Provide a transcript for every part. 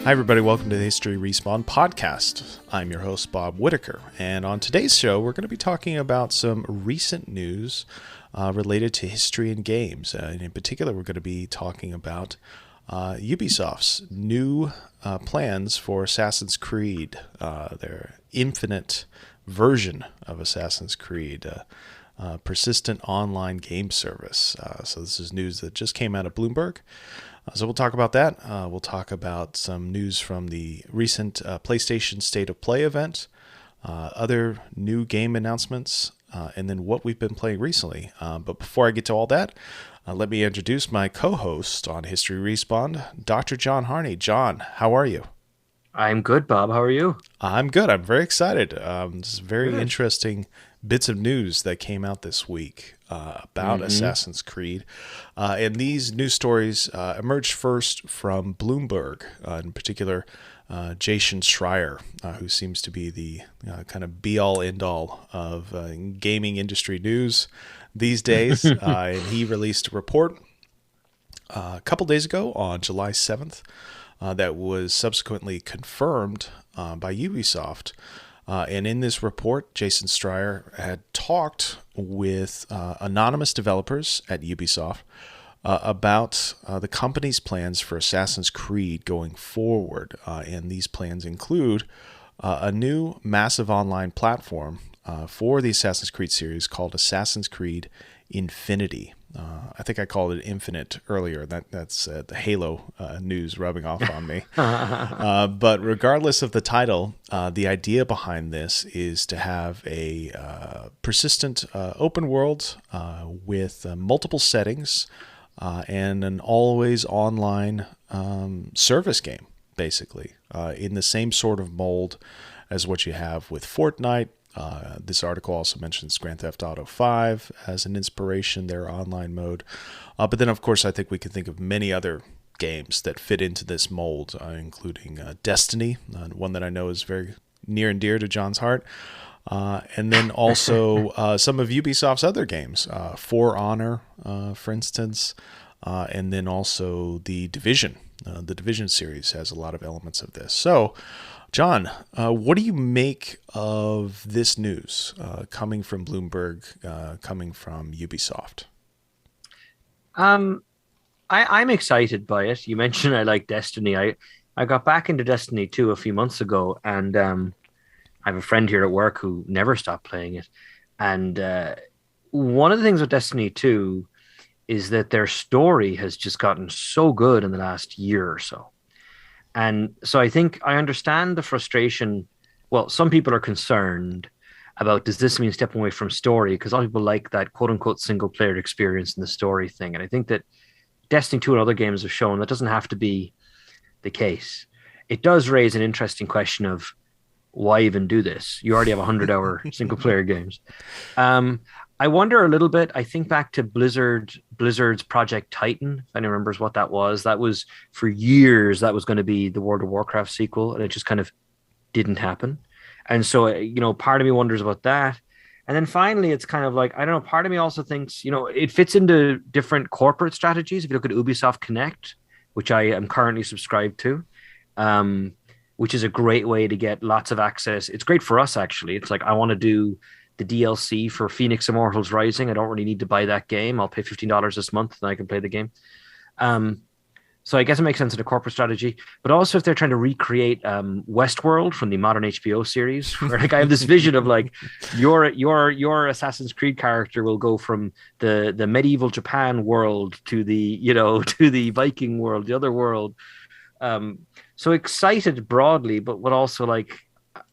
Hi, everybody. Welcome to the History Respawn podcast. I'm your host, Bob Whitaker. And on today's show, we're going to be talking about some recent news related to history and games. And in particular, we're going to be talking about Ubisoft's new plans for Assassin's Creed, their infinite version of Assassin's Creed, persistent online game service. So this is news that just came out of Bloomberg. So we'll talk about that. We'll talk about some news from the recent PlayStation State of Play event, other new game announcements, and then what we've been playing recently. But before I get to all that, let me introduce my co-host on History Respawn, Dr. John Harney. John, how are you? I'm good, Bob. How are you? I'm good. I'm very excited. This is very interesting bits of news that came out this week about Assassin's Creed. And these news stories emerged first from Bloomberg, in particular, Jason Schreier, who seems to be the kind of be-all, end-all of gaming industry news these days. And he released a report a couple days ago on July 7th that was subsequently confirmed by Ubisoft. And in this report, Jason Schreier had talked with anonymous developers at Ubisoft about the company's plans for Assassin's Creed going forward. And these plans include a new massive online platform for the Assassin's Creed series called Assassin's Creed Infinity. I think I called it Infinite earlier. That's the Halo news rubbing off on me. But regardless of the title, the idea behind this is to have a persistent open world with multiple settings and an always online service game, basically, in the same sort of mold as what you have with Fortnite. This article also mentions Grand Theft Auto 5 as an inspiration, their online mode. But then, of course, I think we can think of many other games that fit into this mold, including Destiny, one that I know is very near and dear to John's heart. And then also some of Ubisoft's other games, For Honor, for instance, and then also The Division. The Division series has a lot of elements of this. So, John, what do you make of this news coming from Bloomberg, coming from Ubisoft? I'm excited by it. You mentioned I like Destiny. I got back into Destiny 2 a few months ago, and I have a friend here at work who never stopped playing it. And one of the things with Destiny 2 is that their story has just gotten so good in the last year or so. And so I think I understand the frustration. Well, some people are concerned about, does this mean stepping away from story? Because a lot of people like that quote unquote single player experience in the story thing. And I think that Destiny 2 and other games have shown that doesn't have to be the case. It does raise an interesting question of why even do this? You already have 100-hour single player games. I wonder a little bit. I think back to Blizzard's Project Titan, if anyone remembers what that was. That was for years, that was going to be the World of Warcraft sequel, and it just kind of didn't happen. And so, part of me wonders about that. And then finally, it's kind of like, I don't know, part of me also thinks, it fits into different corporate strategies. If you look at Ubisoft Connect, which I am currently subscribed to, which is a great way to get lots of access. It's great for us, actually. It's like, I want to do the DLC for Phoenix Immortals Rising. I don't really need to buy that game. I'll pay $15 this month and I can play the game. So I guess it makes sense in a corporate strategy, but also if they're trying to recreate Westworld from the modern HBO series, where like I have this vision of like your Assassin's Creed character will go from the medieval Japan world to the to the Viking world, the other world. So excited broadly, but what also like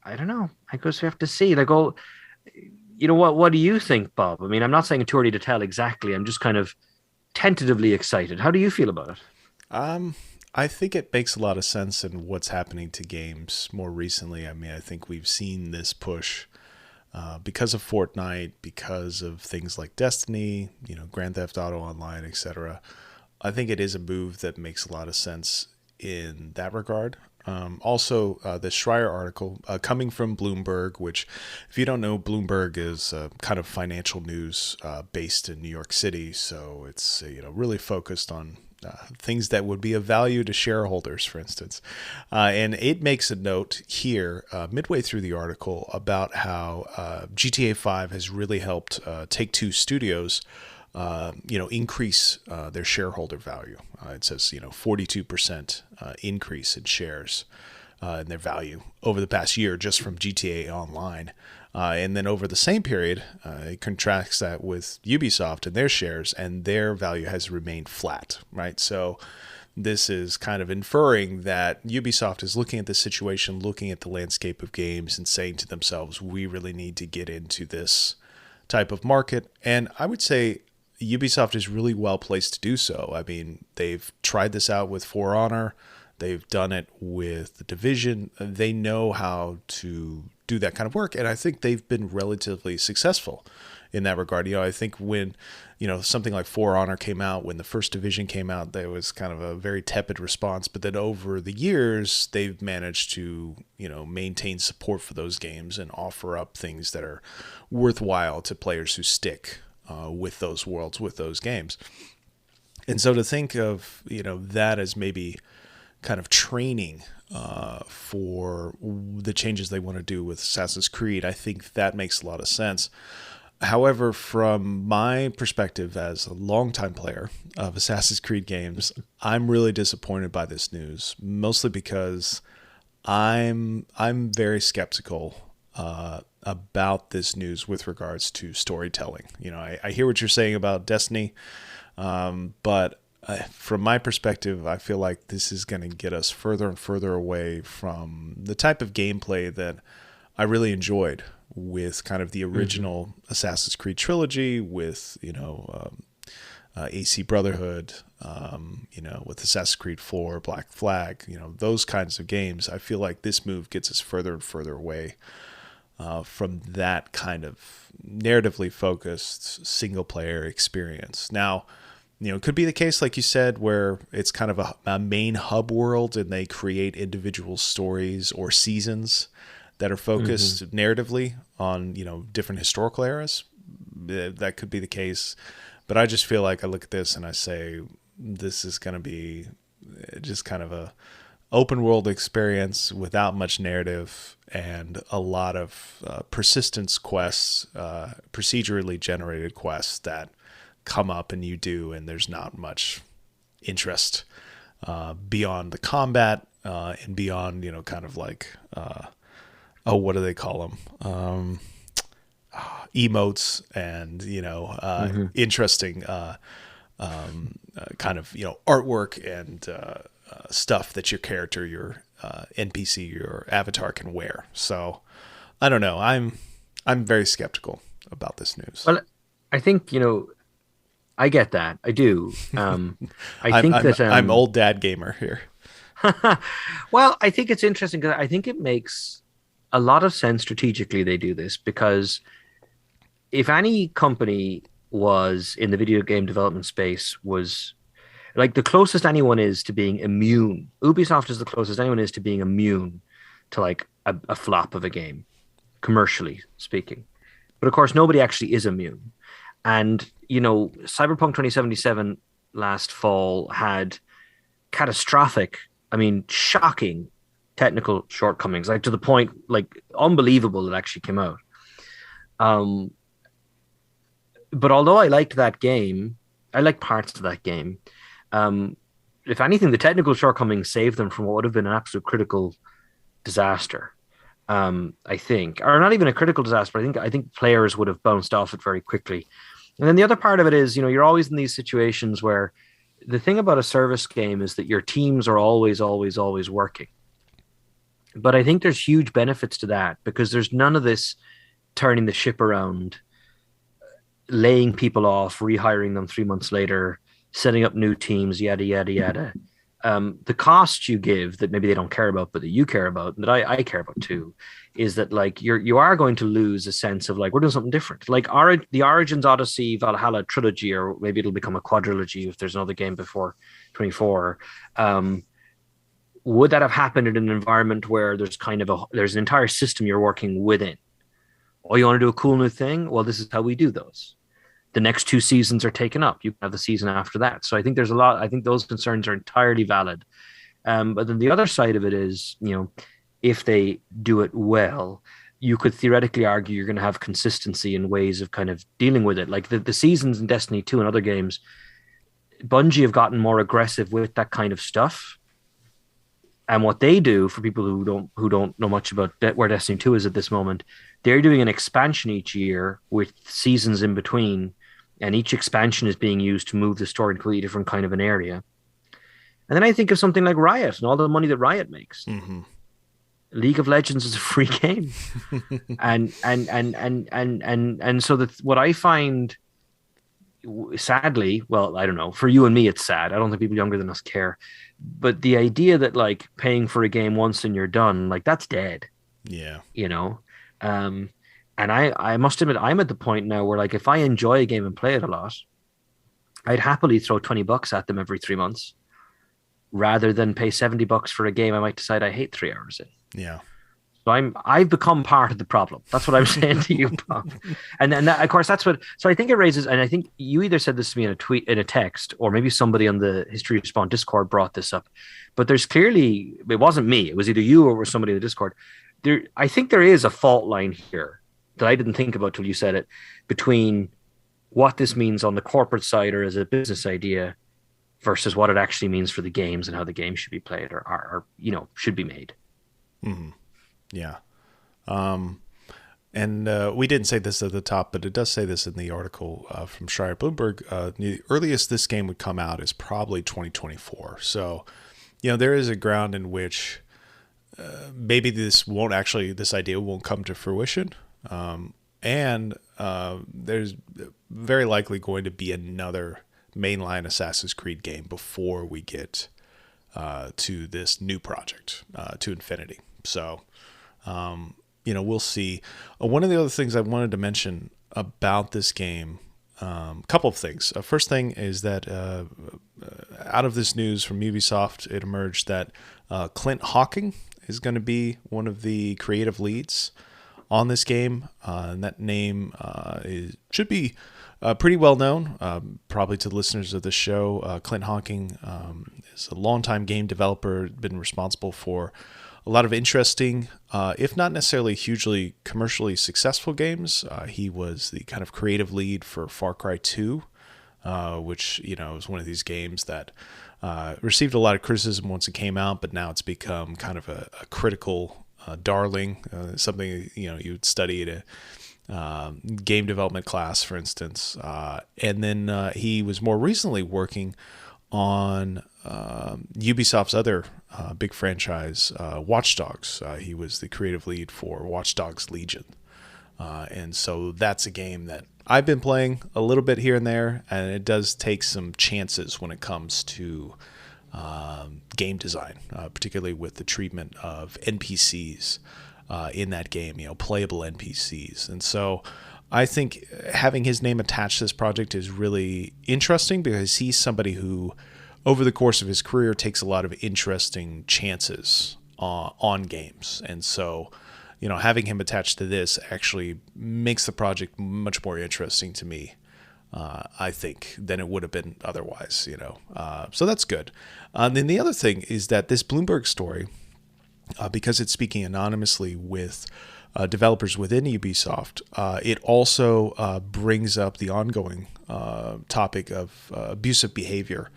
I don't know. I guess we have to see. Like, oh, what do you think, Bob? I mean, I'm not saying it's too early to tell exactly. I'm just kind of tentatively excited. How do you feel about it? I think it makes a lot of sense in what's happening to games more recently. I mean, I think we've seen this push because of Fortnite, because of things like Destiny, Grand Theft Auto Online, etc. I think it is a move that makes a lot of sense in that regard. Also, the Schreier article coming from Bloomberg, which, if you don't know, Bloomberg is kind of financial news based in New York City. So it's really focused on things that would be of value to shareholders, for instance. And it makes a note here, midway through the article, about how GTA 5 has really helped Take-Two Studios, increase their shareholder value. It says, 42% increase in shares in their value over the past year just from GTA Online. And then over the same period, it contrasts that with Ubisoft and their shares, and their value has remained flat, right? So this is kind of inferring that Ubisoft is looking at the situation, looking at the landscape of games, and saying to themselves, we really need to get into this type of market. And I would say Ubisoft is really well placed to do so. I mean, they've tried this out with For Honor. They've done it with The Division. They know how to do that kind of work, and I think they've been relatively successful in that regard. I think when, something like For Honor came out, when the first Division came out, there was kind of a very tepid response, but then over the years, they've managed to, maintain support for those games and offer up things that are worthwhile to players who stick with those worlds, with those games. And so to think of, that as maybe kind of training for the changes they want to do with Assassin's Creed, I think that makes a lot of sense. However, from my perspective as a longtime player of Assassin's Creed games, I'm really disappointed by this news, mostly because I'm very skeptical about this news with regards to storytelling. I hear what you're saying about Destiny, but from my perspective, I feel like this is going to get us further and further away from the type of gameplay that I really enjoyed with kind of the original Assassin's Creed trilogy, with AC Brotherhood, with Assassin's Creed 4, Black Flag, those kinds of games. I feel like this move gets us further and further away from that kind of narratively focused single player experience. Now, it could be the case, like you said, where it's kind of a main hub world and they create individual stories or seasons that are focused narratively on, different historical eras. That could be the case. But I just feel like I look at this and I say, this is going to be just kind of a open world experience without much narrative and a lot of persistence quests, procedurally generated quests that come up and you do, and there's not much interest beyond the combat and beyond, kind of like, what do they call them? Emotes and, interesting kind of, artwork and stuff that your character, your NPC, your avatar can wear. So I don't know. I'm very skeptical about this news. Well, I think, I get that. I do. I think I'm old dad gamer here. Well, I think it's interesting because I think it makes a lot of sense strategically they do this, because if any company was in the video game development space, was like the closest anyone is to being immune. Ubisoft is the closest anyone is to being immune to like a flop of a game, commercially speaking. But of course, nobody actually is immune. And, Cyberpunk 2077 last fall had catastrophic, shocking technical shortcomings, like to the point, like unbelievable it actually came out. But although I liked that game, I liked parts of that game. If anything, the technical shortcomings saved them from what would have been an absolute critical disaster. I think, or not even a critical disaster. I think players would have bounced off it very quickly. And then the other part of it is, you're always in these situations where the thing about a service game is that your teams are always working. But I think there's huge benefits to that, because there's none of this turning the ship around, laying people off, rehiring them 3 months later, setting up new teams, yada, yada, yada. The cost you give that maybe they don't care about, but that you care about, and that I care about too, is that like you are going to lose a sense of like, we're doing something different. Like the Origins, Odyssey, Valhalla trilogy, or maybe it'll become a quadrilogy if there's another game before 24. Would that have happened in an environment where there's there's an entire system you're working within? Oh, you want to do a cool new thing? Well, this is how we do those. the next two seasons are taken up. You have the season after that. So I think there's a lot. I think those concerns are entirely valid. But then the other side of it is, if they do it well, you could theoretically argue you're going to have consistency in ways of kind of dealing with it. Like the seasons in Destiny 2 and other games, Bungie have gotten more aggressive with that kind of stuff. And what they do, for people who don't know much about where Destiny 2 is at this moment, they're doing an expansion each year with seasons in between, and each expansion is being used to move the story into a different kind of an area. And then I think of something like Riot and all the money that Riot makes. Mm-hmm. League of Legends is a free game, and so that what I find, sadly, well, I don't know, for you and me it's sad. I don't think people younger than us care, but the idea that like paying for a game once and you're done, like that's dead. Yeah. And I must admit, I'm at the point now where like if I enjoy a game and play it a lot, I'd happily throw $20 at them every 3 months rather than pay $70 for a game I might decide I hate 3 hours in. Yeah. So I've become part of the problem. That's what I'm saying to you, Bob. And then that, of course, that's what. So I think it raises, and I think you either said this to me in a tweet, in a text, or maybe somebody on the History Respawn Discord brought this up. But there's clearly, it wasn't me. It was either you or somebody in the Discord. I think there is a fault line here that I didn't think about till you said it, between what this means on the corporate side or as a business idea versus what it actually means for the games and how the games should be played or should be made. Mm-hmm. Yeah. And we didn't say this at the top, but it does say this in the article from Schreier Bloomberg. The earliest this game would come out is probably 2024. So, there is a ground in which maybe this idea won't come to fruition. And there's very likely going to be another mainline Assassin's Creed game before we get to this new project, to Infinity. So, we'll see. One of the other things I wanted to mention about this game, a couple of things. First thing is that out of this news from Ubisoft, it emerged that Clint Hawking is going to be one of the creative leads on this game. And that name should be pretty well known, probably to the listeners of the show. Clint Hawking is a longtime game developer, been responsible for a lot of interesting, if not necessarily hugely commercially successful games. He was the kind of creative lead for Far Cry 2, which, is one of these games that received a lot of criticism once it came out, but now it's become kind of a critical darling, something, you would study at a game development class, for instance. And then he was more recently working on Ubisoft's other big franchise, Watch Dogs. He was the creative lead for Watch Dogs Legion. And so that's a game that I've been playing a little bit here and there, and it does take some chances when it comes to game design, particularly with the treatment of NPCs in that game, playable NPCs. And so I think having his name attached to this project is really interesting because he's somebody who, over the course of his career, takes a lot of interesting chances on games. And so, having him attached to this actually makes the project much more interesting to me, I think, than it would have been otherwise, So that's good. And then the other thing is that this Bloomberg story, because it's speaking anonymously with developers within Ubisoft, it also brings up the ongoing topic of abusive behavior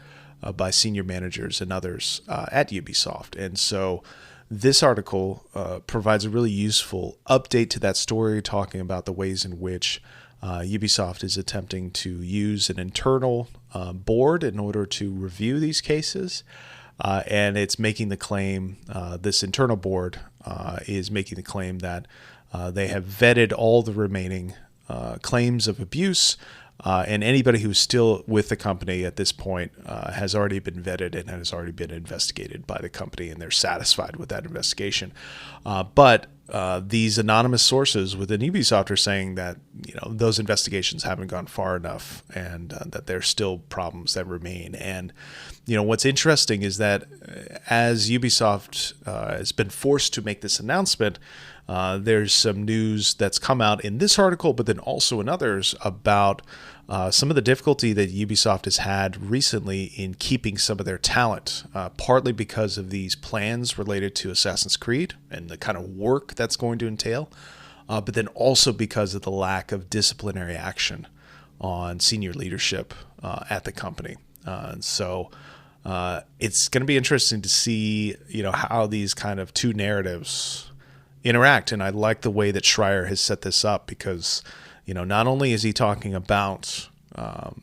by senior managers and others at Ubisoft. And so this article provides a really useful update to that story, talking about the ways in which Ubisoft is attempting to use an internal board in order to review these cases. And it's making the claim, this internal board is making the claim that they have vetted all the remaining claims of abuse, and anybody who's still with the company at this point has already been vetted and has already been investigated by the company, and they're satisfied with that investigation. But these anonymous sources within Ubisoft are saying that those investigations haven't gone far enough, and that there's still problems that remain. And what's interesting is that as Ubisoft has been forced to make this announcement, there's some news that's come out in this article, but then also in others about some of the difficulty that Ubisoft has had recently in keeping some of their talent, partly because of these plans related to Assassin's Creed and the kind of work that's going to entail, but then also because of the lack of disciplinary action on senior leadership at the company. So it's going to be interesting to see, how these kind of two narratives interact. And I like the way that Schreier has set this up because, not only is he talking about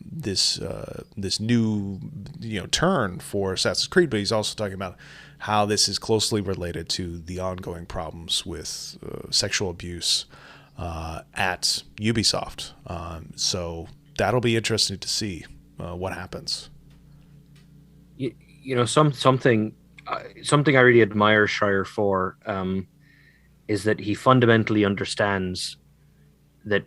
this new turn for Assassin's Creed, but he's also talking about how this is closely related to the ongoing problems with sexual abuse at Ubisoft. So that'll be interesting to see what happens. Something I really admire Schreier for is that he fundamentally understands that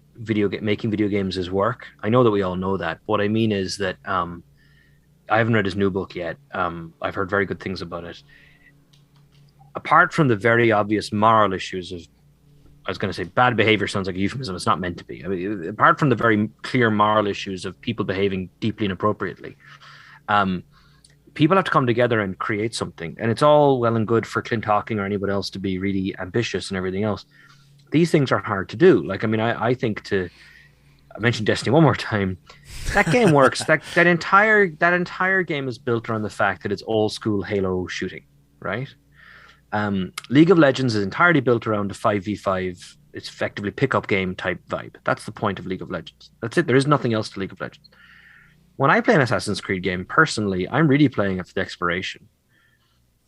making video games is work. I know that we all know that. What I mean is that I haven't read his new book yet. I've heard very good things about it. Apart from the very obvious moral issues of, I was going to say bad behavior sounds like a euphemism. It's not meant to be. I mean, apart from the very clear moral issues of people behaving deeply inappropriately, people have to come together and create something. And it's all well and good for Clint Hawking or anybody else to be really ambitious and everything else. These things are hard to do. I think I mentioned Destiny one more time. That game works. that entire game is built around the fact that it's old school Halo shooting, right? League of Legends is entirely built around a 5v5. It's effectively pickup game type vibe. That's the point of League of Legends. That's it. There is nothing else to League of Legends. When I play an Assassin's Creed game, personally, I'm really playing it for the exploration.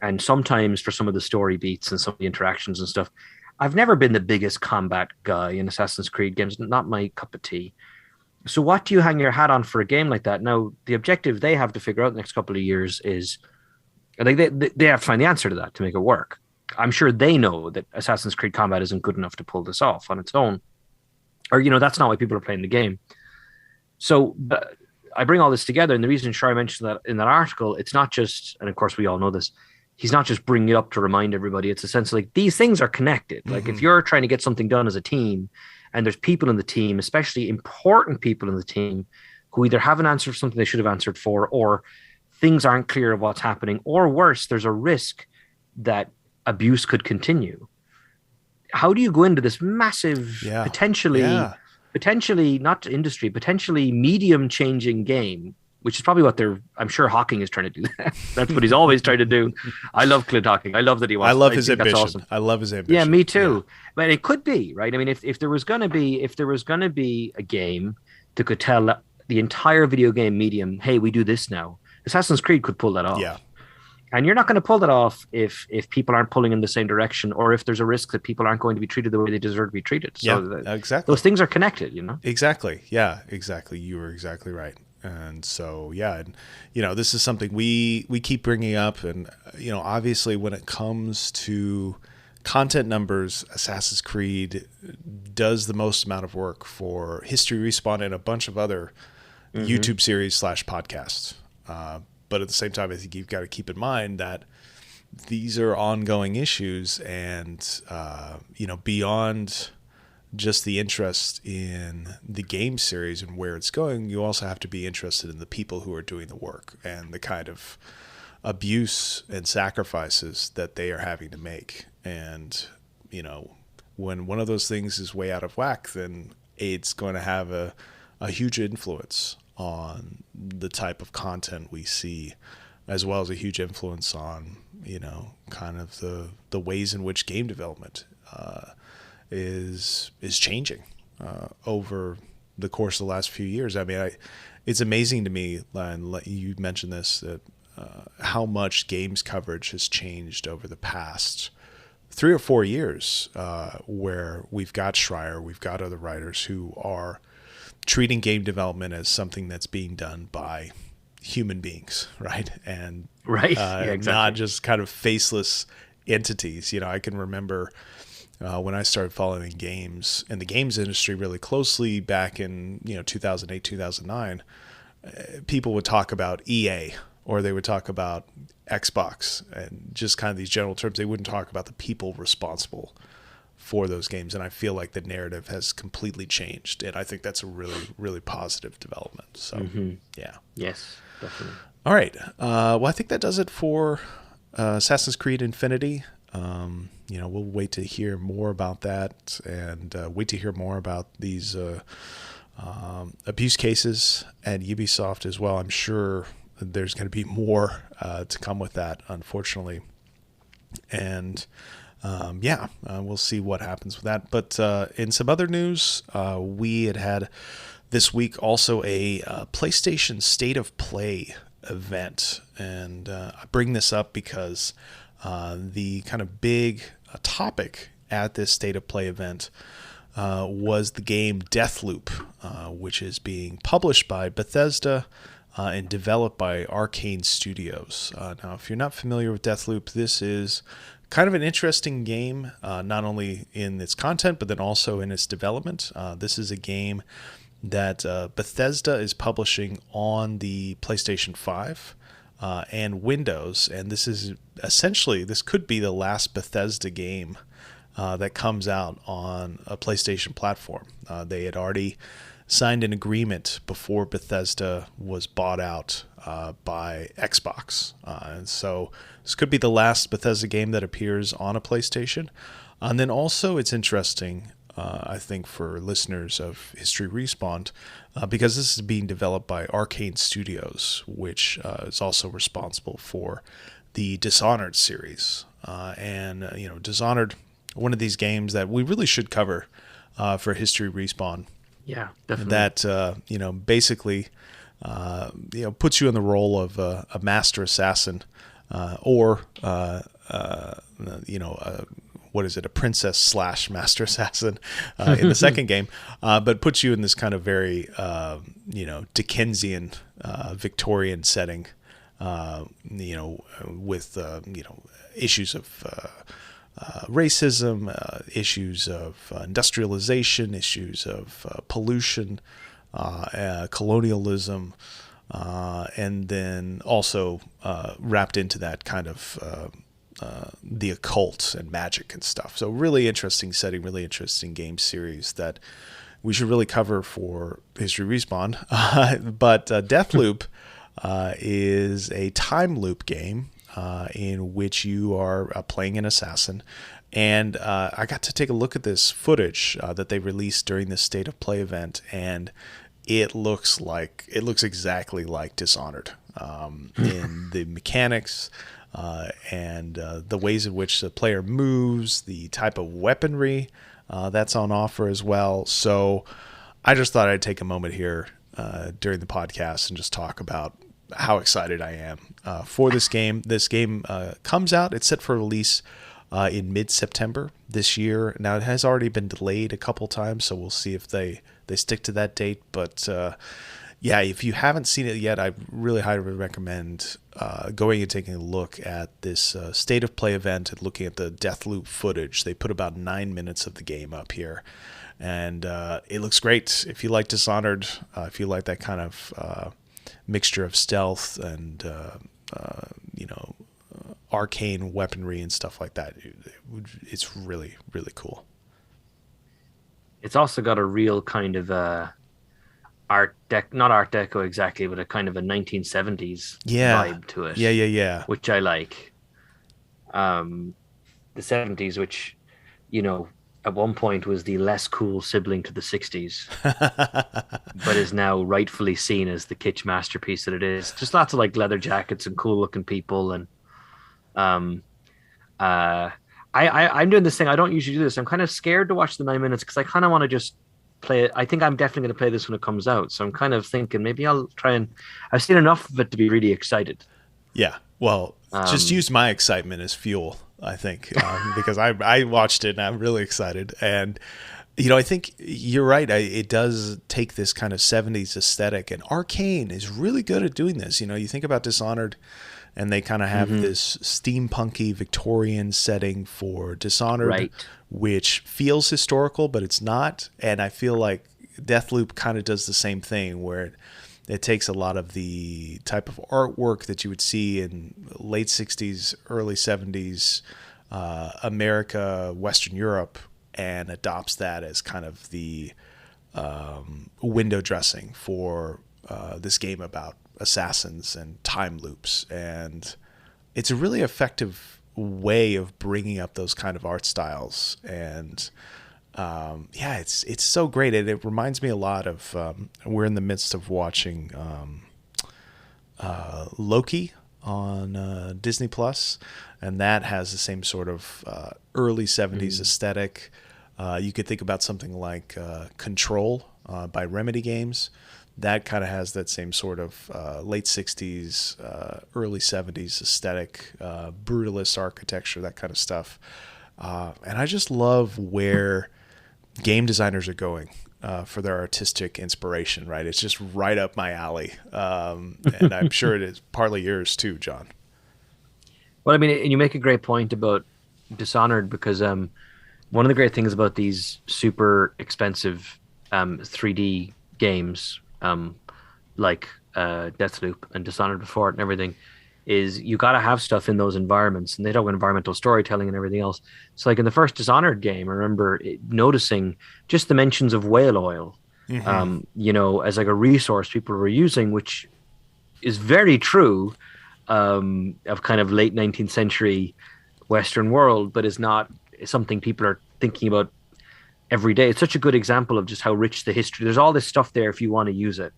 And sometimes for some of the story beats and some of the interactions and stuff. I've never been the biggest combat guy in Assassin's Creed games, not my cup of tea. So what do you hang your hat on for a game like that? Now, the objective they have to figure out the next couple of years is, they have to find the answer to that to make it work. I'm sure they know that Assassin's Creed combat isn't good enough to pull this off on its own. Or, that's not why people are playing the game. So I bring all this together, and the reason Shari mentioned that in that article, it's not just, and of course we all know this, he's not just bringing it up to remind everybody. It's essentially these things are connected. Mm-hmm. Like if you're trying to get something done as a team, and there's people in the team, especially important people in the team, who either haven't answered for something they should have answered for, or things aren't clear of what's happening, or worse, there's a risk that abuse could continue. How do you go into this massive, potentially not industry, potentially medium changing game, which is probably what I'm sure Hawking is trying to do. That's what he's always trying to do. I love Clint Hawking. I love that he wants. I love his ambition. That's awesome. I love his ambition. Yeah, me too. Yeah. But it could be, right? I mean, if there was going to be a game that could tell the entire video game medium, hey, we do this now, Assassin's Creed could pull that off. Yeah. And you're not going to pull that off if people aren't pulling in the same direction, or if there's a risk that people aren't going to be treated the way they deserve to be treated. So exactly. Those things are connected, Exactly. Yeah, exactly. You were exactly right. And so, this is something we keep bringing up. And, obviously when it comes to content numbers, Assassin's Creed does the most amount of work for History Respawn and a bunch of other YouTube series / podcasts. But at the same time, I think you've got to keep in mind that these are ongoing issues, and beyond just the interest in the game series and where it's going, you also have to be interested in the people who are doing the work and the kind of abuse and sacrifices that they are having to make. And, when one of those things is way out of whack, then it's going to have a huge influence on the type of content we see, as well as a huge influence on, kind of the ways in which game development is changing over the course of the last few years. I mean, it's amazing to me, and you mentioned this, that how much games coverage has changed over the past 3 or 4 years, where we've got Schreier, we've got other writers who are treating game development as something that's being done by human beings, right? And exactly. Not just kind of faceless entities. I can remember when I started following games and the games industry really closely back in 2008, 2009, people would talk about EA, or they would talk about Xbox, and just kind of these general terms. They wouldn't talk about the people responsible for those games, and I feel like the narrative has completely changed, and I think that's a really, really positive development. So, yeah. Yes, definitely. All right. Well, I think that does it for Assassin's Creed Infinity. We'll wait to hear more about that, and wait to hear more about these abuse cases at Ubisoft as well. I'm sure there's going to be more to come with that, unfortunately. And we'll see what happens with that. But in some other news, we had this week also a PlayStation State of Play event. And I bring this up because the kind of big topic at this State of Play event was the game Deathloop, which is being published by Bethesda and developed by Arcane Studios. Now, if you're not familiar with Deathloop, this is kind of an interesting game, not only in its content, but then also in its development. This is a game that Bethesda is publishing on the PlayStation 5 and Windows, and this could be the last Bethesda game that comes out on a PlayStation platform. They had already signed an agreement before Bethesda was bought out by Xbox. And so this could be the last Bethesda game that appears on a PlayStation. And then also it's interesting, I think, for listeners of History Respawn, because this is being developed by Arcane Studios, which is also responsible for the Dishonored series. Dishonored, one of these games that we really should cover for History Respawn. Yeah, definitely. That basically puts you in the role of a master assassin, or what is it, a princess / master assassin in the second game, but puts you in this kind of very Dickensian Victorian setting, with issues of racism, issues of industrialization, issues of pollution, colonialism, and then also wrapped into that kind of the occult and magic and stuff. So really interesting setting, really interesting game series that we should really cover for History Respawn. But Deathloop is a time loop game in which you are playing an assassin. And I got to take a look at this footage that they released during this State of Play event, and it looks exactly like Dishonored in the mechanics and the ways in which the player moves, the type of weaponry that's on offer as well. So I just thought I'd take a moment here during the podcast and just talk about how excited I am for this game. This game comes out. It's set for release in mid-September this year. Now, it has already been delayed a couple times, so we'll see if they stick to that date. But if you haven't seen it yet, I really highly recommend going and taking a look at this State of Play event and looking at the Deathloop footage. They put about 9 minutes of the game up here, and it looks great. If you like Dishonored, if you like that kind of mixture of stealth and arcane weaponry and stuff like that, it's really, really cool. It's also got a real kind of not Art Deco exactly, but a kind of a 1970s vibe to it. Yeah. Which I like. The 70s, which, at one point was the less cool sibling to the 60s, but is now rightfully seen as the kitsch masterpiece that it is. Just lots of like leather jackets and cool looking people. And I'm doing this thing. I don't usually do this. I'm kind of scared to watch the 9 minutes because I kind of want to just play it. I think I'm definitely going to play this when it comes out. So I'm kind of thinking maybe I'll try and I've seen enough of it to be really excited. Yeah. Well, just use my excitement as fuel, I think, because I watched it and I'm really excited. And, I think you're right. It does take this kind of 70s aesthetic, and Arcane is really good at doing this. You think about Dishonored, and they kind of have this steampunky Victorian setting for Dishonored, right, which feels historical, but it's not. And I feel like Deathloop kind of does the same thing, where it takes a lot of the type of artwork that you would see in late 60s, early 70s, America, Western Europe, and adopts that as kind of the window dressing for this game about assassins and time loops. And it's a really effective way of bringing up those kind of art styles. And yeah, it's so great. And it reminds me a lot of, we're in the midst of watching Loki on Disney Plus, and that has the same sort of early 70s aesthetic. You could think about something like Control by Remedy Games. That kind of has that same sort of late 60s, early 70s aesthetic, brutalist architecture, that kind of stuff. And I just love where game designers are going for their artistic inspiration, right? It's just right up my alley. And I'm sure it is partly yours too, John. Well, I mean, and you make a great point about Dishonored because one of the great things about these super expensive 3D games, like Deathloop and Dishonored before it and everything, is you got to have stuff in those environments, and they talk about environmental storytelling and everything else. So, like in the first Dishonored game, I remember noticing just the mentions of whale oil, as like a resource people were using, which is very true of kind of late 19th century Western world, but is not something people are thinking about every day. It's such a good example of just how rich the history. There's all this stuff there if you want to use it.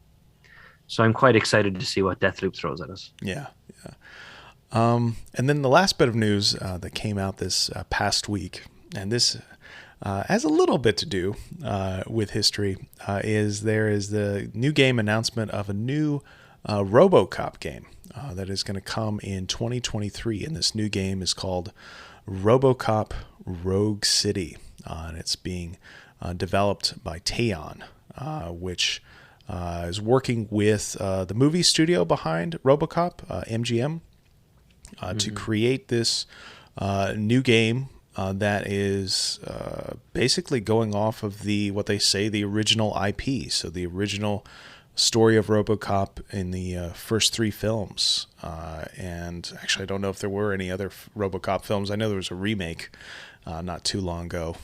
So I'm quite excited to see what Deathloop throws at us. Yeah. And then the last bit of news that came out this past week, and this has a little bit to do with history, is there is the new game announcement of a new Robocop game that is going to come in 2023. And this new game is called Robocop Rogue City. And it's being developed by Teon, which is working with the movie studio behind Robocop, MGM, to create this new game that is basically going off of what they say the original IP. So the original story of Robocop in the first three films. And actually, I don't know if there were any other Robocop films. I know there was a remake not too long ago.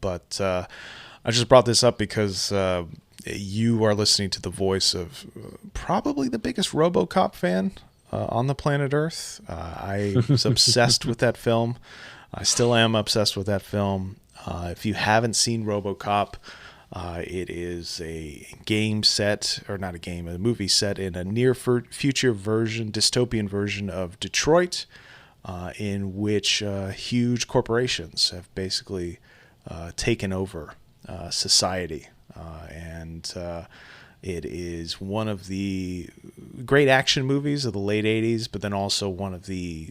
But I just brought this up because you are listening to the voice of probably the biggest Robocop fan on the planet Earth. I was obsessed with that film. I still am obsessed with that film. If you haven't seen Robocop, it is a game set, or not a game, a movie set in a near future version, dystopian version of Detroit, in which huge corporations have basically taken over society. And it is one of the great action movies of the late 80s, but then also one of the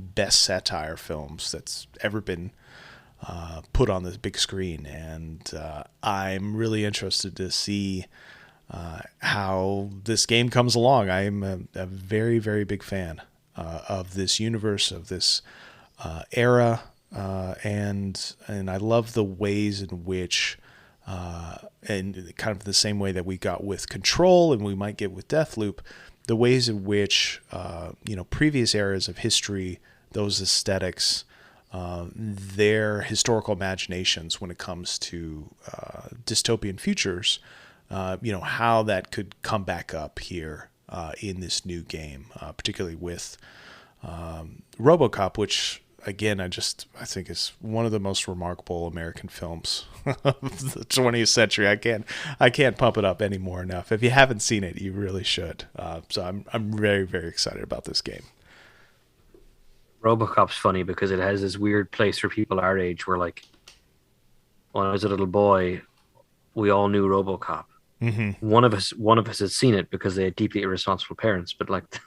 best satire films that's ever been put on this big screen. And I'm really interested to see how this game comes along. I'm a very, very big fan of this universe, of this era, and I love the ways in which, and kind of the same way that we got with Control and we might get with Deathloop, the ways in which previous eras of history, those aesthetics, their historical imaginations when it comes to dystopian futures, how that could come back up here in this new game, particularly with Robocop, which again I think is one of the most remarkable American films of the 20th century. I can't pump it up anymore enough. If you haven't seen it, you really should. So I'm very, very excited about this game. Robocop's funny because it has this weird place for people our age where, like, when I was a little boy, we all knew Robocop. Mm-hmm. One of us had seen it because they had deeply irresponsible parents. But like,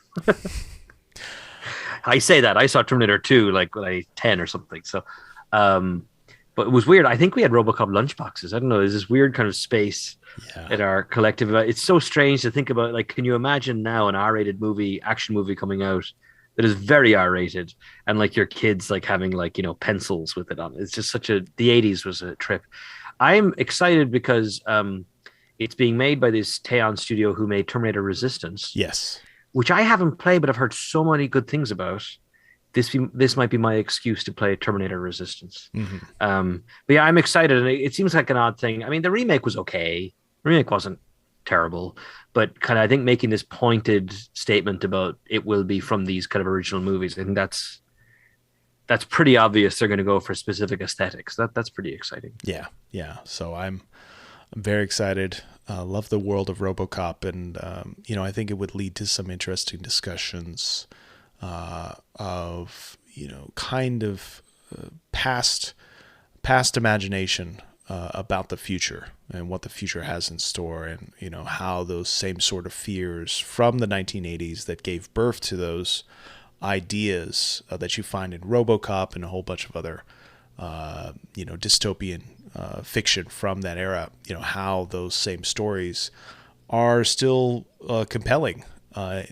I say that I saw Terminator 2 like when I was 10 or something. So, but it was weird. I think we had Robocop lunchboxes. I don't know. There's this weird kind of space in our collective. It's so strange to think about. Like, can you imagine now an R-rated action movie coming out that is very R-rated, and like your kids like having like pencils with it on? It's just the 80s was a trip. I'm excited because it's being made by this Teon studio who made Terminator Resistance. Yes. Which I haven't played, but I've heard so many good things about. this might be my excuse to play Terminator Resistance. Mm-hmm. But yeah, I'm excited, and it seems like an odd thing. I mean, the remake was okay. The remake wasn't terrible, but kind of I think making this pointed statement about it will be from these kind of original movies, I think that's pretty obvious. They're going to go for specific aesthetics. That's pretty exciting. Yeah, yeah. So I'm very excited. Love the world of RoboCop, and I think it would lead to some interesting discussions of kind of past imagination about the future and what the future has in store, and how those same sort of fears from the 1980s that gave birth to those ideas that you find in RoboCop and a whole bunch of other dystopian fiction from that era, how those same stories are still compelling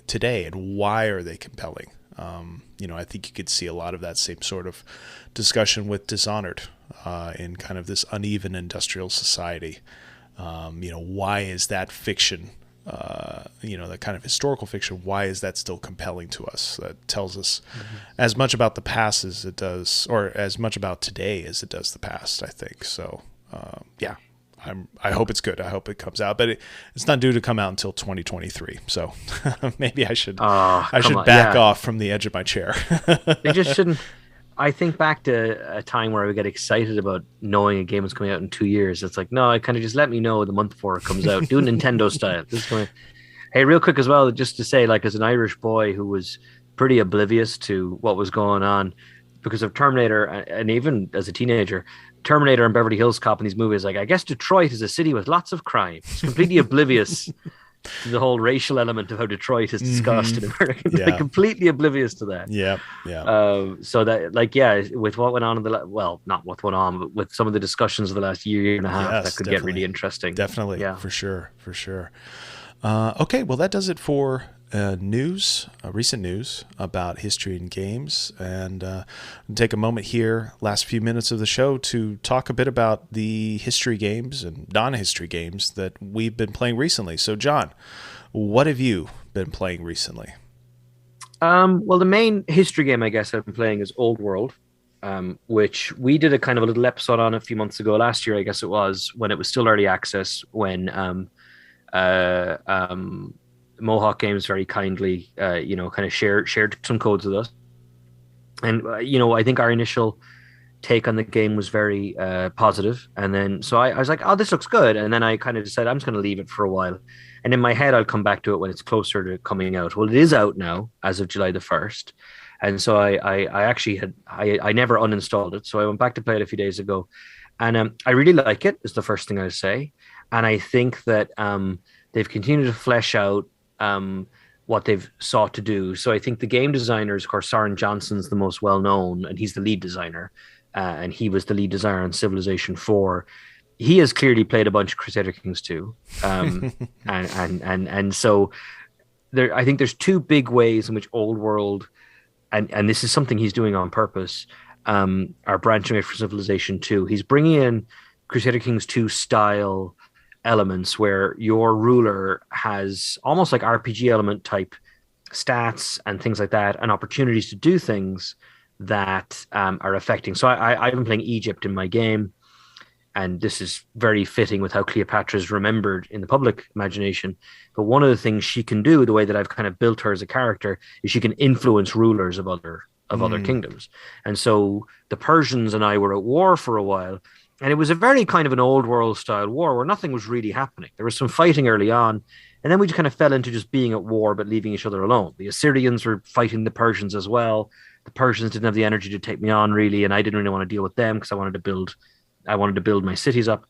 today, and why are they compelling? I think you could see a lot of that same sort of discussion with Dishonored in kind of this uneven industrial society. Why is that fiction, that kind of historical fiction, why is that still compelling to us? That tells us as much about the past as it does, or as much about today as it does the past, I think. So, yeah. I hope it's good. I hope it comes out, but it's not due to come out until 2023. So maybe I should back off from the edge of my chair. They just shouldn't. I think back to a time where I would get excited about knowing a game was coming out in 2 years. It's like, no, I kind of just let me know the month before it comes out. Do Nintendo style. Hey, real quick as well, just to say, like, as an Irish boy who was pretty oblivious to what was going on because of Terminator, and even as a teenager, Terminator and Beverly Hills Cop in these movies, like, I guess Detroit is a city with lots of crime. It's completely oblivious to the whole racial element of how Detroit is discussed in America. Yeah. Like, completely oblivious to that. Yeah, yeah. So that, like, yeah, with what went on in not what went on, but with some of the discussions of the last year and a half, that could get really interesting. Definitely, yeah, for sure. Okay, well, that does it for recent news about history and games, and take a moment here, last few minutes of the show, to talk a bit about the history games and non-history games that we've been playing recently. So, John, what have you been playing recently? Well, the main history game I guess I've been playing is Old World, which we did a kind of a little episode on a few months ago, last year I guess it was, when it was still early access, when Mohawk Games very kindly, kind of shared some codes with us. And, I think our initial take on the game was very positive. And then, so I was like, oh, this looks good. And then I kind of decided I'm just going to leave it for a while. And in my head, I'll come back to it when it's closer to coming out. Well, it is out now as of July the 1st. And so I actually I never uninstalled it. So I went back to play it a few days ago. And I really like it, is the first thing I say. And I think that they've continued to flesh out what they've sought to do. So I think the game designers, of course, Soren Johnson's the most well-known, and he's the lead designer, and he was the lead designer on Civilization 4. He has clearly played a bunch of Crusader Kings 2. And so there, I think there's two big ways in which Old World, and this is something he's doing on purpose, are branching away from Civilization 2. He's bringing in Crusader Kings 2 style elements where your ruler has almost like RPG element type stats and things like that, and opportunities to do things that are affecting. So I've been playing Egypt in my game, and this is very fitting with how Cleopatra is remembered in the public imagination. But one of the things she can do, the way that I've kind of built her as a character, is she can influence rulers of other kingdoms. And so the Persians and I were at war for a while, and it was a very kind of an old world style war where nothing was really happening. There was some fighting early on, and then we just kind of fell into just being at war but leaving each other alone. The Assyrians were fighting the Persians as well. The Persians didn't have the energy to take me on really, and I didn't really want to deal with them because I wanted to build my cities up.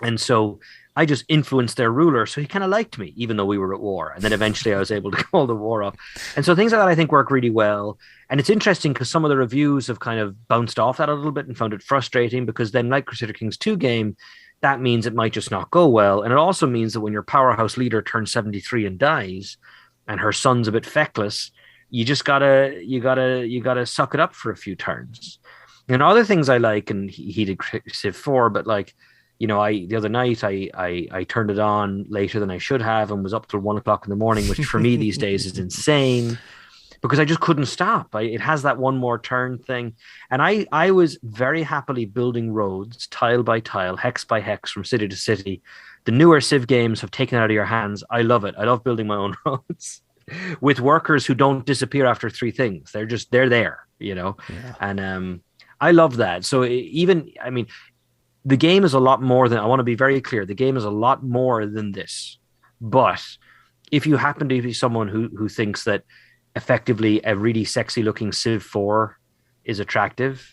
And so I just influenced their ruler, so he kind of liked me, even though we were at war. And then eventually I was able to call the war off. And so things like that I think work really well. And it's interesting because some of the reviews have kind of bounced off that a little bit and found it frustrating, because then, like Crusader Kings 2 game, that means it might just not go well. And it also means that when your powerhouse leader turns 73 and dies, and her son's a bit feckless, you gotta suck it up for a few turns. And other things I like, and he did Civ 4, but like, the other night I turned it on later than I should have and was up till 1 o'clock in the morning, which for me these days is insane. because I just couldn't stop. It has that one more turn thing. And I was very happily building roads tile by tile, hex by hex from city to city. The newer Civ games have taken it out of your hands. I love it. I love building my own roads with workers who don't disappear after three things. They're there, you know? Yeah. And I love that. So even, I mean, the game is a lot more than, I want to be very clear, the game is a lot more than this. But if you happen to be someone who thinks that effectively a really sexy looking Civ 4 is attractive,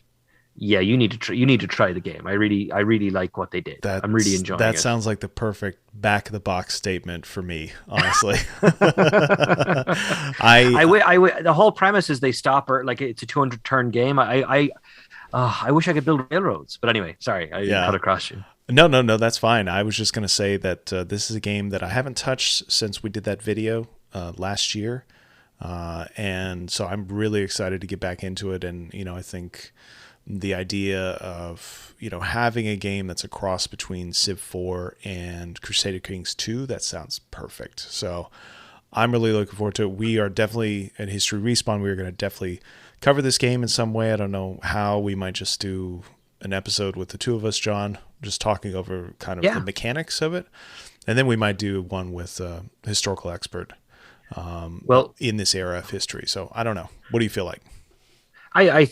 yeah, you need to try the game. I really like what they did. I'm really enjoying it. That sounds like the perfect back of the box statement for me, honestly. The whole premise is they stop, or like it's a 200 turn game. I wish I could build railroads, but anyway, sorry, I cut across you. No, that's fine. I was just going to say that this is a game that I haven't touched since we did that video last year. And so I'm really excited to get back into it. And, I think the idea of, having a game that's a cross between Civ 4 and Crusader Kings 2, that sounds perfect. So I'm really looking forward to it. We are definitely at History Respawn. We're going to definitely cover this game in some way. I don't know how. We might just do an episode with the two of us, John, just talking over kind of the mechanics of it. And then we might do one with a historical expert in this era of history. So I don't know. What do you feel like? I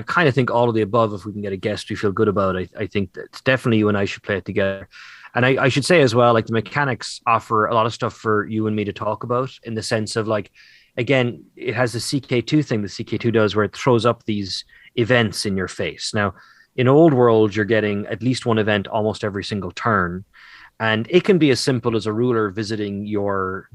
kind of think all of the above. If we can get a guest we feel good about, I think that definitely you and I should play it together. And I should say as well, like the mechanics offer a lot of stuff for you and me to talk about, in the sense of like, again, it has the CK2 thing the CK2 does, where it throws up these events in your face. Now, in Old World, you're getting at least one event almost every single turn. And it can be as simple as a ruler visiting your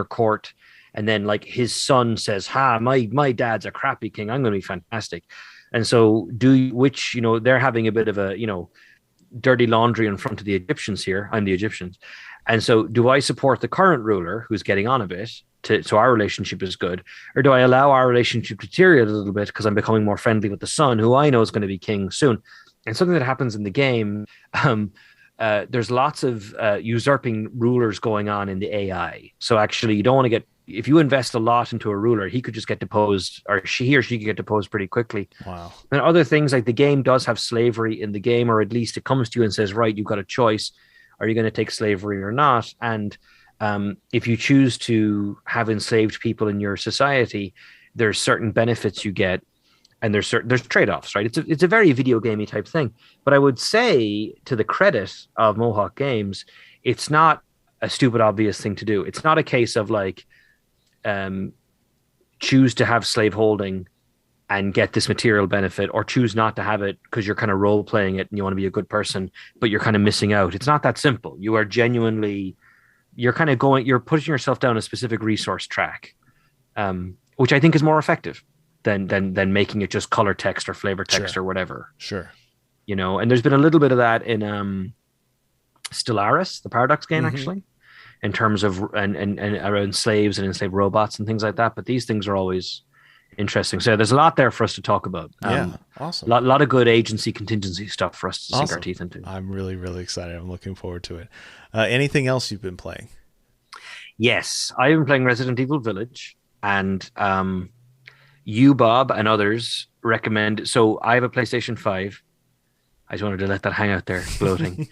court, and then like his son says, my dad's a crappy king, I'm going to be fantastic. And so they're having a bit of a, dirty laundry in front of the Egyptians here. I'm the Egyptians. And so do I support the current ruler who's getting on a bit so our relationship is good? Or do I allow our relationship to deteriorate a little bit because I'm becoming more friendly with the son, who I know is going to be king soon? And something that happens in the game, there's lots of usurping rulers going on in the AI. So actually, you don't want to if you invest a lot into a ruler, he could just get deposed, or he or she could get deposed pretty quickly. Wow. And other things, like the game does have slavery in the game, or at least it comes to you and says, right, you've got a choice. Are you going to take slavery or not? And if you choose to have enslaved people in your society, there's certain benefits you get, and there's trade-offs, right? It's a very video gamey type thing. But I would say, to the credit of Mohawk Games, it's not a stupid, obvious thing to do. It's not a case of like, choose to have slaveholding and get this material benefit, or choose not to have it because you're kind of role playing it and you want to be a good person, but you're kind of missing out. It's not that simple. You are genuinely, you're putting yourself down a specific resource track, which I think is more effective than making it just color text or flavor text or whatever. Sure. And there's been a little bit of that in Stellaris, the Paradox game, actually, in terms of and around slaves and enslaved robots and things like that. But these things are always interesting. So there's a lot there for us to talk about. Awesome. A lot of good agency contingency stuff for us to sink our teeth into. I'm really, really excited. I'm looking forward to it. Anything else you've been playing? Yes, I've been playing Resident Evil Village, and you, Bob, and others recommend. So I have a PlayStation 5. I just wanted to let that hang out there, floating.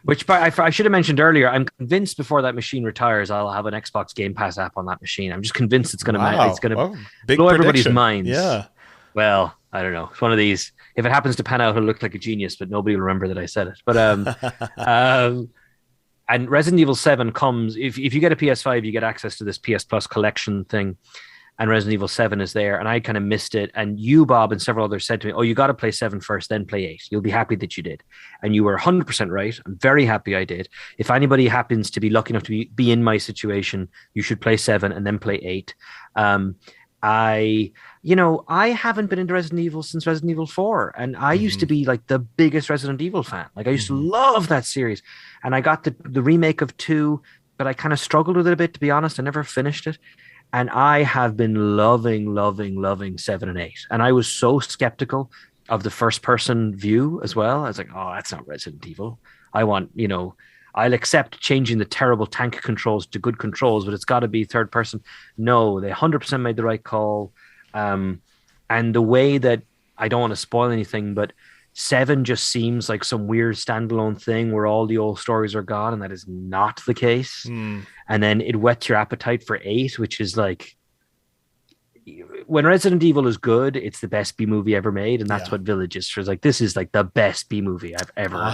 Which I should have mentioned earlier. I'm convinced before that machine retires, I'll have an Xbox Game Pass app on that machine. I'm just convinced it's going to blow everybody's minds. Yeah. Well, I don't know. It's one of these. If it happens to pan out, it'll look like a genius, but nobody will remember that I said it. But and Resident Evil 7 comes. If you get a PS5, you get access to this PS Plus collection thing. And Resident Evil 7 is there, and I kind of missed it. And you, Bob, and several others said to me, you got to play 7 first, then play 8. You'll be happy that you did. And you were 100% right. I'm very happy I did. If anybody happens to be lucky enough to be in my situation, you should play 7 and then play 8. I haven't been into Resident Evil since Resident Evil 4. And I used to be like the biggest Resident Evil fan. Like I used to love that series. And I got the remake of 2, but I kind of struggled with it a bit, to be honest. I never finished it. And I have been loving 7 and 8. And I was so skeptical of the first person view as well. I was like, that's not Resident Evil. I want I'll accept changing the terrible tank controls to good controls, but it's got to be third person. No, they 100% made the right call. And the way that, I don't want to spoil anything, but 7 just seems like some weird standalone thing where all the old stories are gone, and that is not the case. And then it whets your appetite for 8, which is like, when Resident Evil is good, it's the best B movie ever made, and that's what Village is. It's like, this is like the best B movie I've ever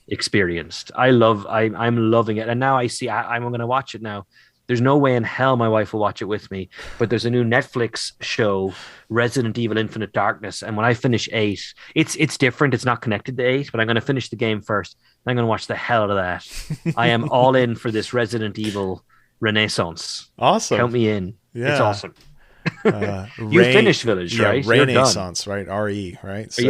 experienced. I'm loving it, and now I see I'm going to watch it now. There's no way in hell my wife will watch it with me, but there's a new Netflix show, Resident Evil Infinite Darkness, and when I finish 8, it's different. It's not connected to 8, but I'm going to finish the game first. I'm going to watch the hell out of that. I am all in for this Resident Evil renaissance. Awesome. Count me in. Yeah. It's awesome. You finished Village, right? Renaissance, right? RE, right? So,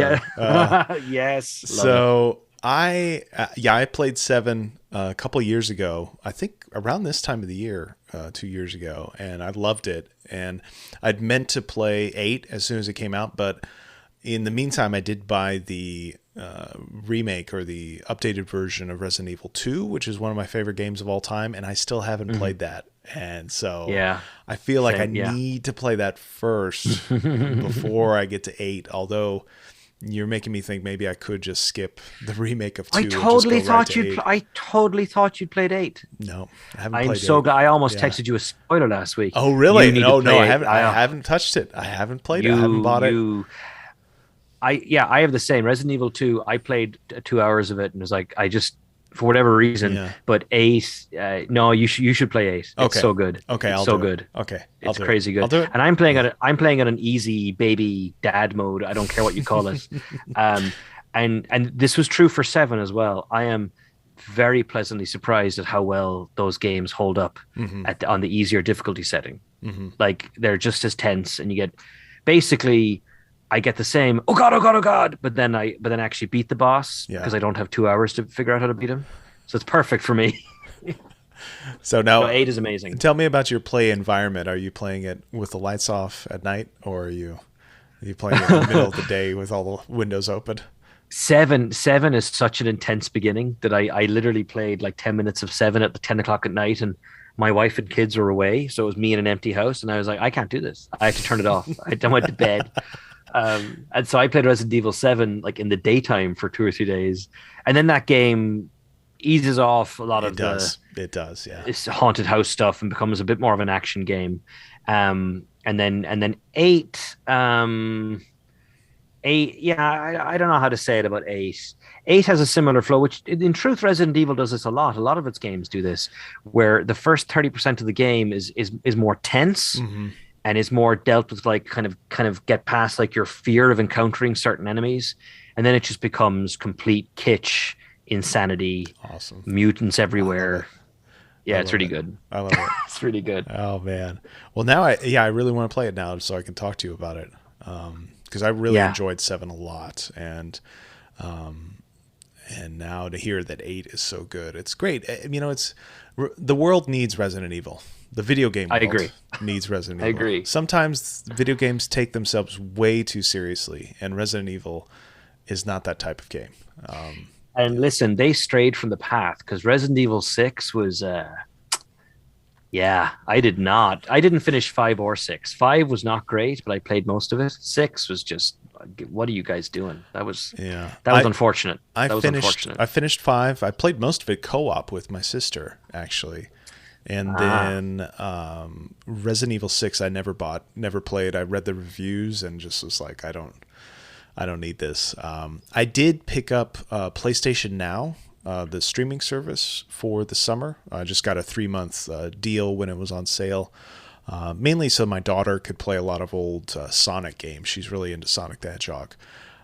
yes. So I played 7 a couple years ago. I think around this time of the year, 2 years ago, and I loved it. And I'd meant to play 8 as soon as it came out, but in the meantime, I did buy the remake or the updated version of Resident Evil 2, which is one of my favorite games of all time, and I still haven't played that. And so I feel like I need to play that first before I get to 8, although you're making me think maybe I could just skip the remake of 2. I totally thought you'd played 8. No, I haven't played 8. I'm so glad. I almost texted you a spoiler last week. Oh, really? No, I haven't touched it. I haven't played it. I haven't bought it. I have the same. Resident Evil 2, I played 2 hours of it and was like, for whatever reason, but 8, no, you should play 8. It's so good. Okay, I'll do it. Okay, it's crazy good. I'll do it. And I'm playing it on easy baby dad mode. I don't care what you call it. And this was true for 7 as well. I am very pleasantly surprised at how well those games hold up on the easier difficulty setting. Like, they're just as tense, and you get basically, I get the same, oh god, but then I actually beat the boss because I don't have 2 hours to figure out how to beat him. So it's perfect for me. So now 8 is amazing. Tell me about your play environment. Are you playing it with the lights off at night, or are you playing it in the middle of the day with all the windows open? 7 is such an intense beginning that I literally played like 10 minutes of 7 at the 10 o'clock at night, and my wife and kids were away, so it was me in an empty house, and I was like, I can't do this. I have to turn it off. I went to bed. And so I played Resident Evil 7 like in the daytime for 2 or 3 days, and then that game eases off a lot of it's haunted house stuff and becomes a bit more of an action game. And then 8, I don't know how to say it about 8. 8 has a similar flow, which in truth Resident Evil does this a lot. A lot of its games do this, where the first 30% of the game is more tense. And is more dealt with, like kind of get past like your fear of encountering certain enemies, and then it just becomes complete kitsch, insanity, awesome, mutants everywhere. It's really good. I love it. It's really good. Oh man. Well, now I really want to play it now so I can talk to you about it, because I really enjoyed 7 a lot, and now to hear that 8 is so good, it's great. It's the world needs Resident Evil. The video game world needs Resident Evil. I agree. Sometimes video games take themselves way too seriously, and Resident Evil is not that type of game. And listen, they strayed from the path, because Resident Evil 6 was, I didn't finish 5 or 6. 5 was not great, but I played most of it. 6 was just, what are you guys doing? That was unfortunate. I finished 5. I played most of it co-op with my sister, actually. And then Resident Evil 6 I never played. I read the reviews and just was like, I don't need this. I did pick up PlayStation Now, the streaming service, for the summer. I just got a 3-month deal when it was on sale, mainly so my daughter could play a lot of old Sonic games. She's really into Sonic the Hedgehog.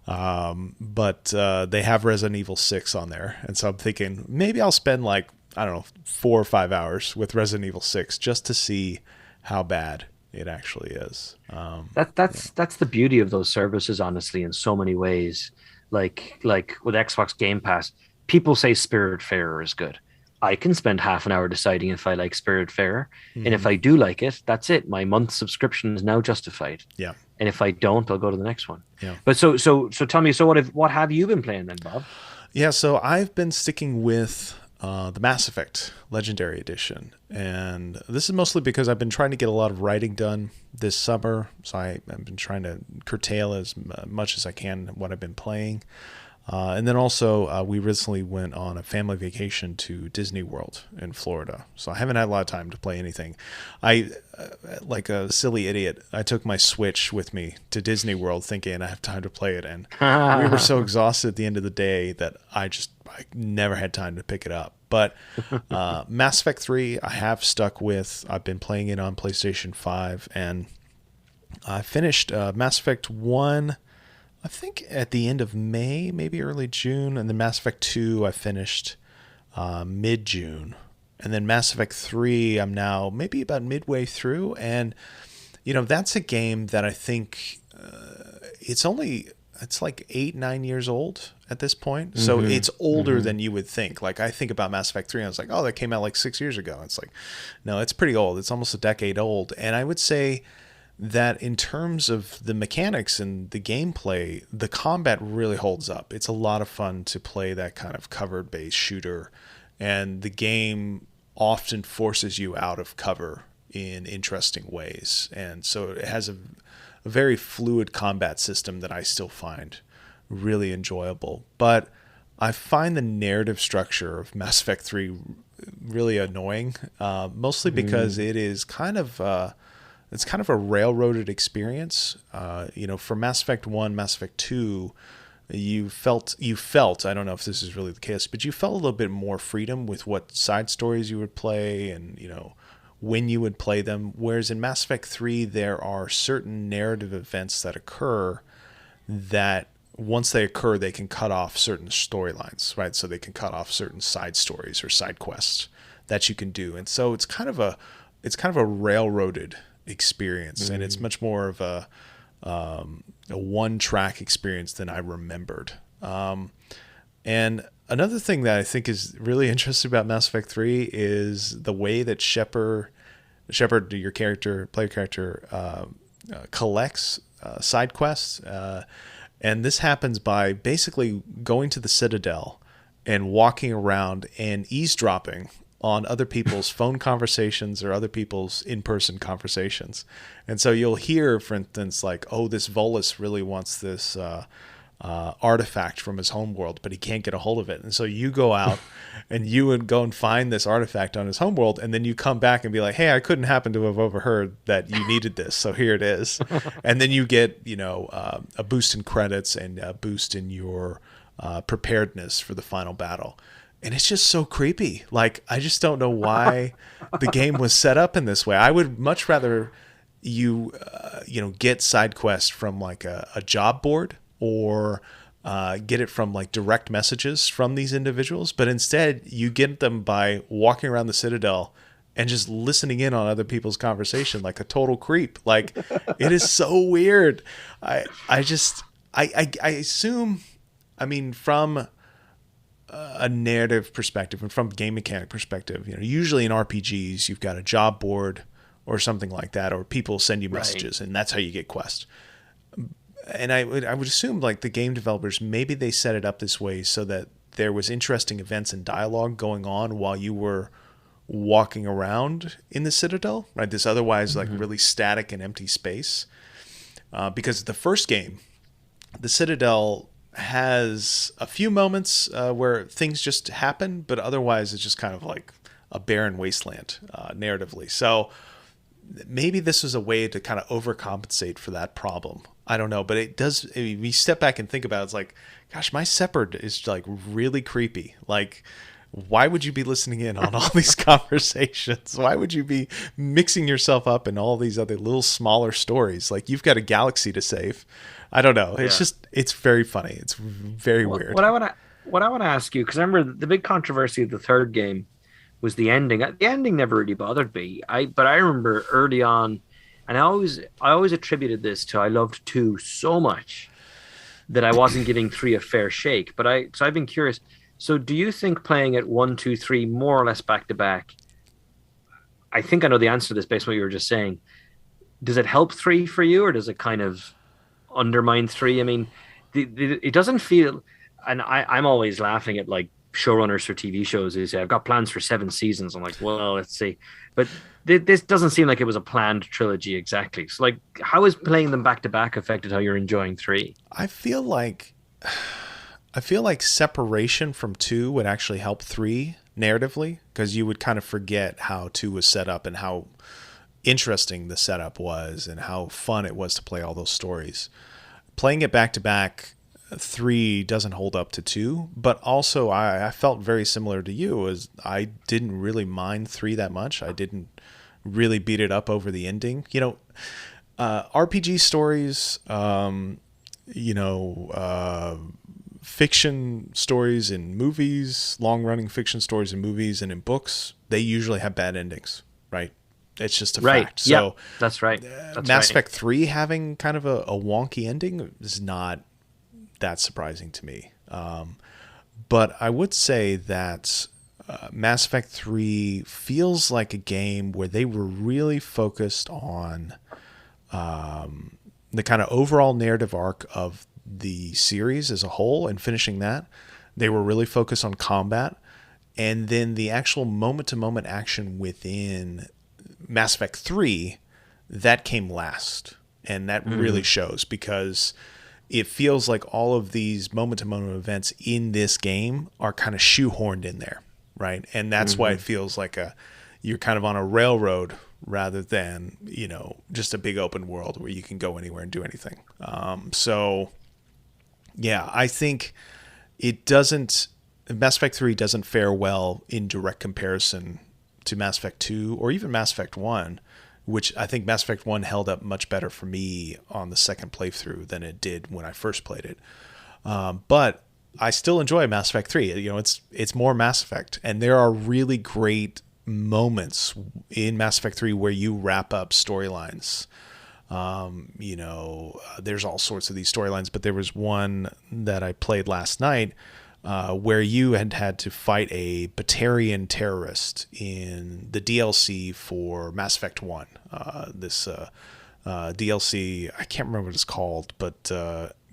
But they have Resident Evil 6 on there, and so I'm thinking maybe I'll spend like, I don't know, 4 or 5 hours with Resident Evil 6 just to see how bad it actually is. That's the beauty of those services, honestly, in so many ways. Like with Xbox Game Pass, people say Spiritfarer is good. I can spend half an hour deciding if I like Spiritfarer, and if I do like it, that's it. My month subscription is now justified. Yeah. And if I don't, I'll go to the next one. Yeah. But so tell me, so what have you been playing then, Bob? Yeah, so I've been sticking with the Mass Effect Legendary Edition. And this is mostly because I've been trying to get a lot of writing done this summer. So I've been trying to curtail as much as I can what I've been playing. And then also, we recently went on a family vacation to Disney World in Florida. So I haven't had a lot of time to play anything. Like a silly idiot, I took my Switch with me to Disney World thinking I have time to play it. And we were so exhausted at the end of the day that I never had time to pick it up. But Mass Effect 3, I have stuck with. I've been playing it on PlayStation 5. And I finished Mass Effect 1, I think at the end of May, maybe early June, and then Mass Effect 2 I finished mid-June. And then Mass Effect 3 I'm now maybe about midway through. And, that's a game that I think it's like 8-9 years old at this point. So it's older than you would think. Like I think about Mass Effect 3 and I was like, oh, that came out like 6 years ago. It's like, no, it's pretty old. It's almost a decade old. And I would say that in terms of the mechanics and the gameplay, the combat really holds up. It's a lot of fun to play that kind of cover-based shooter, and the game often forces you out of cover in interesting ways. And so it has a very fluid combat system that I still find really enjoyable. But I find the narrative structure of Mass Effect 3 really annoying, mostly because it is kind of it's kind of a railroaded experience. For Mass Effect 1, Mass Effect 2, you felt, I don't know if this is really the case, but you felt a little bit more freedom with what side stories you would play and, when you would play them. Whereas in Mass Effect 3, there are certain narrative events that occur that once they occur, they can cut off certain storylines, right? So they can cut off certain side stories or side quests that you can do. And so it's kind of a railroaded experience, and it's much more of a one-track experience than I remembered. And another thing that I think is really interesting about Mass Effect 3 is the way that Shepard, your player character, collects side quests. And this happens by basically going to the Citadel and walking around and eavesdropping on other people's phone conversations or other people's in-person conversations. And so you'll hear, for instance, like, oh, this Volus really wants this artifact from his homeworld, but he can't get a hold of it. And so you go out and you would go and find this artifact on his homeworld, and then you come back and be like, hey, I couldn't happen to have overheard that you needed this, so here it is. And then you get, a boost in credits and a boost in your preparedness for the final battle. And it's just so creepy. Like, I just don't know why the game was set up in this way. I would much rather you, get side quests from like a job board or get it from like direct messages from these individuals. But instead, you get them by walking around the Citadel and just listening in on other people's conversation like a total creep. Like, it is so weird. I assume, from a narrative perspective and from game mechanic perspective, usually in RPGs, you've got a job board or something like that, or people send you messages, and that's how you get quests. And I would assume like the game developers, maybe they set it up this way so that there was interesting events and dialogue going on while you were walking around in the Citadel, right? This otherwise like really static and empty space. Because the first game, the Citadel has a few moments where things just happen, but otherwise it's just kind of like a barren wasteland narratively. So maybe this was a way to kind of overcompensate for that problem. I don't know, but it does. We step back and think about it, it's like, gosh, my Shepard is like really creepy. Like, why would you be listening in on all these conversations? Why would you be mixing yourself up in all these other little smaller stories? Like, you've got a galaxy to save. I don't know. It's just, it's very funny. It's very weird. What I want to ask you, because I remember the big controversy of the third game was the ending. The ending never really bothered me. But I remember early on, and I always attributed this to I loved 2 so much that I wasn't giving 3 a fair shake. So I've been curious. So do you think playing it 1, 2, 3 more or less back to back? I think I know the answer to this based on what you were just saying. Does it help 3 for you, or does it kind of undermine 3? I mean, it doesn't feel, and I'm always laughing at like showrunners for TV shows, they say, I've got plans for 7 seasons. I'm like, well, let's see. But this doesn't seem like it was a planned trilogy exactly. So, like, how has playing them back to back affected how you're enjoying three? I feel like separation from 2 would actually help 3 narratively, because you would kind of forget how 2 was set up and how interesting the setup was and how fun it was to play all those stories. Playing it back to back, 3 doesn't hold up to 2, but also I felt very similar to you, as I didn't really mind 3 that much. I didn't really beat it up over the ending. RPG stories, fiction stories in movies, long-running fiction stories in movies and in books, they usually have bad endings, right? It's just a fact. So that's right. That's Mass Effect 3 having kind of a wonky ending is not that surprising to me. But I would say that Mass Effect 3 feels like a game where they were really focused on the kind of overall narrative arc of the series as a whole and finishing that. They were really focused on combat, and then the actual moment-to-moment action within Mass Effect 3, that came last. And that really shows, because it feels like all of these moment-to-moment events in this game are kind of shoehorned in there, right? And that's why it feels like you're kind of on a railroad rather than, just a big open world where you can go anywhere and do anything. Yeah, I think Mass Effect 3 doesn't fare well in direct comparison to Mass Effect 2 or even Mass Effect 1, which I think Mass Effect 1 held up much better for me on the second playthrough than it did when I first played it. But I still enjoy Mass Effect 3. It's more Mass Effect, and there are really great moments in Mass Effect 3 where you wrap up storylines. There's all sorts of these storylines, but there was one that I played last night where you had to fight a Batarian terrorist in the DLC for Mass Effect 1. This DLC, I can't remember what it's called, but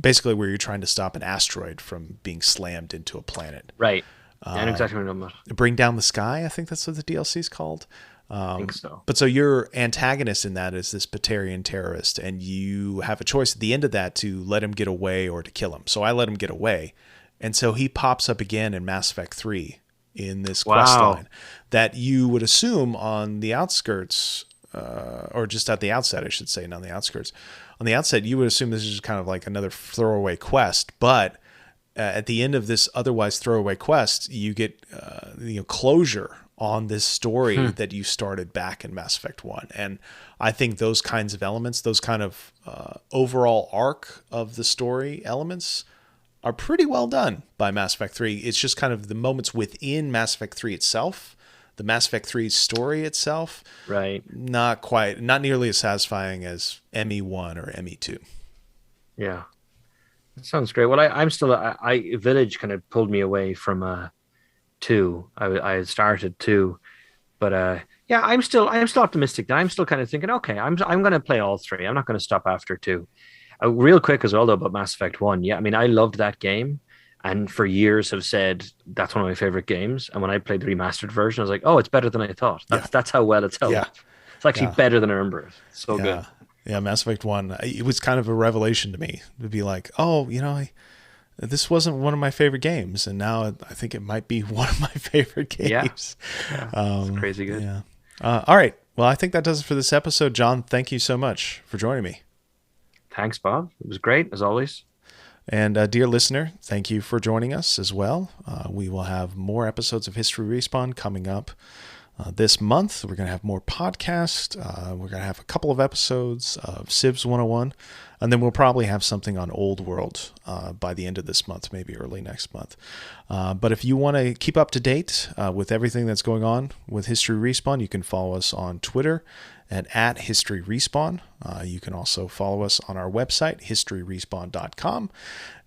basically where you're trying to stop an asteroid from being slammed into a planet. Right. I know exactly what I'm talking about. Bring Down the Sky, I think that's what the DLC is called. I think so. But so your antagonist in that is this Batarian terrorist, and you have a choice at the end of that to let him get away or to kill him. So I let him get away. And so he pops up again in Mass Effect 3 in this quest line that you would assume on the outskirts, or just at the outset, I should say, not on the outskirts. On the outset, you would assume this is just kind of like another throwaway quest, but at the end of this otherwise throwaway quest, you get closure on this story that you started back in Mass Effect 1. And I think those kinds of elements, those kind of overall arc of the story elements are pretty well done by Mass Effect 3. It's just kind of the moments within Mass Effect 3 itself, the Mass Effect 3 story itself, right? Not nearly as satisfying as ME1 or ME2. Yeah. That sounds great. Well, I'm still, Village kind of pulled me away from 2. I had started 2, but yeah, I'm still optimistic. That I'm still kind of thinking, okay, I'm going to play all 3. I'm not going to stop after 2. Real quick as well though about Mass Effect 1. Yeah, I mean, I loved that game, and for years have said that's one of my favorite games. And when I played the remastered version, I was like, oh, it's better than I thought. That's how well it's held. Yeah. It's actually better than I remember it. So good. Yeah, Mass Effect 1, it was kind of a revelation to me to be like, oh, this wasn't one of my favorite games, and now I think it might be one of my favorite games. Yeah, it's crazy good. Yeah. All right. Well, I think that does it for this episode. John, thank you so much for joining me. Thanks, Bob. It was great, as always. And dear listener, thank you for joining us as well. We will have more episodes of History Respawn coming up this month. We're going to have more podcasts. We're going to have a couple of episodes of Civs 101. And then we'll probably have something on Old World by the end of this month, maybe early next month. But if you want to keep up to date with everything that's going on with History Respawn, you can follow us on Twitter at History Respawn. You can also follow us on our website, historyrespawn.com.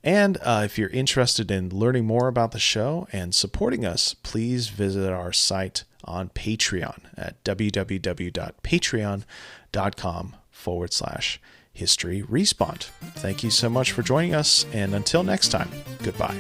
And if you're interested in learning more about the show and supporting us, please visit our site on Patreon at www.patreon.com/History Respawn. Thank you so much for joining us, and until next time, goodbye.